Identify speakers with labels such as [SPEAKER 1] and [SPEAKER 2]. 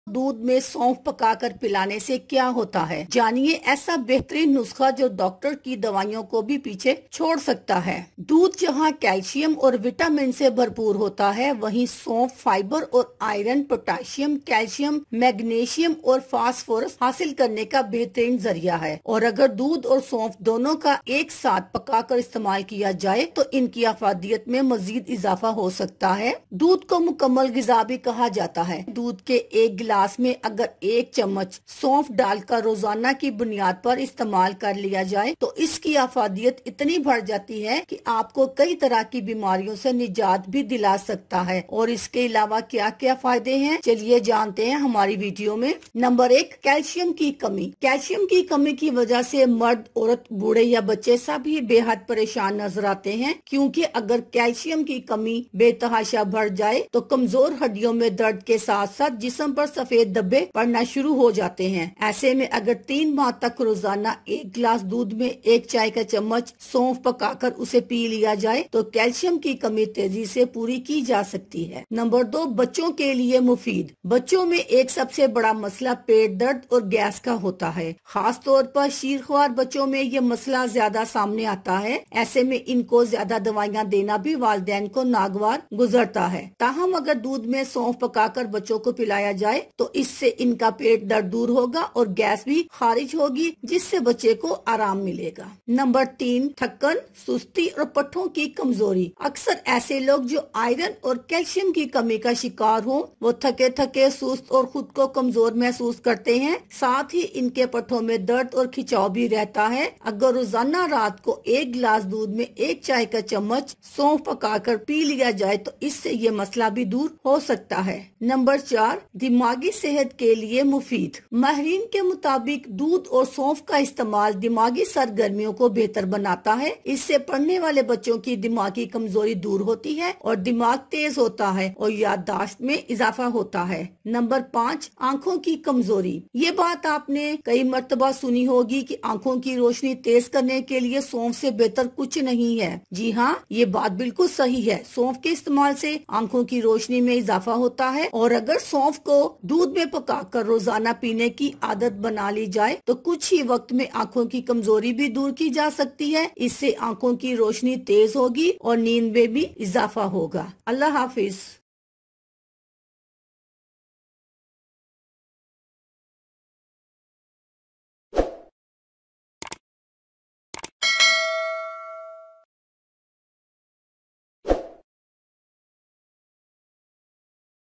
[SPEAKER 1] दूध में सौंफ पकाकर पिलाने से क्या होता है, जानिए ऐसा बेहतरीन नुस्खा जो डॉक्टर की दवाइयों को भी पीछे छोड़ सकता है। दूध जहां कैल्शियम और विटामिन से भरपूर होता है, वहीं सौंफ फाइबर और आयरन, पोटेशियम, कैल्शियम, मैग्नीशियम और फास्फोरस हासिल करने का बेहतरीन जरिया है। और अगर दूध और सौंफ दोनों का एक साथ पकाकर इस्तेमाल किया जाए तो इनकी अफादियत में मजीद इजाफा हो सकता है। दूध को मुकम्मल गिजा भी कहा जाता है। दूध के एक गिलास में अगर 1 चम्मच सौंफ डालकर रोजाना की बुनियाद पर इस्तेमाल कर लिया जाए तो इसकी अफादियत इतनी बढ़ जाती है कि आपको कई तरह की बीमारियों से निजात भी दिला सकता है। और इसके अलावा क्या क्या फायदे हैं, चलिए जानते हैं हमारी वीडियो में। नंबर 1, कैल्शियम की कमी। कैल्शियम की कमी की वजह से मर्द, औरत, बूढ़े या बच्चे सभी बेहद परेशान नजर आते हैं, क्योंकि अगर कैल्शियम की कमी बेतहाशा बढ़ जाए तो कमजोर हड्डियों में दर्द के साथ साथ जिस्म पर सफेद धब्बे पड़ना शुरू हो जाते हैं। ऐसे में अगर 3 माह तक रोजाना 1 गिलास दूध में 1 चाय का चम्मच सौंफ पकाकर उसे पी लिया जाए तो कैल्शियम की कमी तेजी से पूरी की जा सकती है। नंबर 2, बच्चों के लिए मुफीद। बच्चों में एक सबसे बड़ा मसला पेट दर्द और गैस का होता है। खास तौर पर शीरख्वार बच्चों में ये मसला ज्यादा सामने आता है। ऐसे में इनको ज्यादा दवाइयाँ देना भी वालिदैन को नागवार गुजरता है। ताहम अगर दूध में सौंफ पकाकर बच्चों को पिलाया जाए तो इससे इनका पेट दर्द दूर होगा और गैस भी खारिज होगी, जिससे बच्चे को आराम मिलेगा। नंबर 3, थकन, सुस्ती और पट्टों की कमजोरी। अक्सर ऐसे लोग जो आयरन और कैल्शियम की कमी का शिकार हो, वो थके थके, सुस्त और खुद को कमजोर महसूस करते हैं। साथ ही इनके पट्टों में दर्द और खिंचाव भी रहता है। अगर रोजाना रात को 1 गिलास दूध में 1 चाय का चम्मच सौंफ पकाकर पी लिया जाए तो इससे ये मसला भी दूर हो सकता है। नंबर 4, दिमागी सेहत के लिए मुफीद। माहिरीन के मुताबिक दूध और सौंफ का इस्तेमाल दिमागी सरगर्मियों को बेहतर बनाता है। इससे पढ़ने वाले बच्चों की दिमागी कमजोरी दूर होती है और दिमाग तेज होता है और याददाश्त में इजाफा होता है। नंबर 5, आंखों की कमजोरी। ये बात आपने कई मर्तबा सुनी होगी कि आंखों की रोशनी तेज करने के लिए सौंफ से बेहतर कुछ नहीं है। जी हाँ, ये बात बिल्कुल सही है। सौंफ के इस्तेमाल से आंखों की रोशनी में इजाफा होता है और अगर सौंफ को दूध में पकाकर रोजाना पीने की आदत बना ली जाए तो कुछ ही वक्त में आंखों की कमजोरी भी दूर की जा सकती है। इससे आंखों की रोशनी तेज होगी और नींद में भी इजाफा होगा। अल्लाह हाफिज।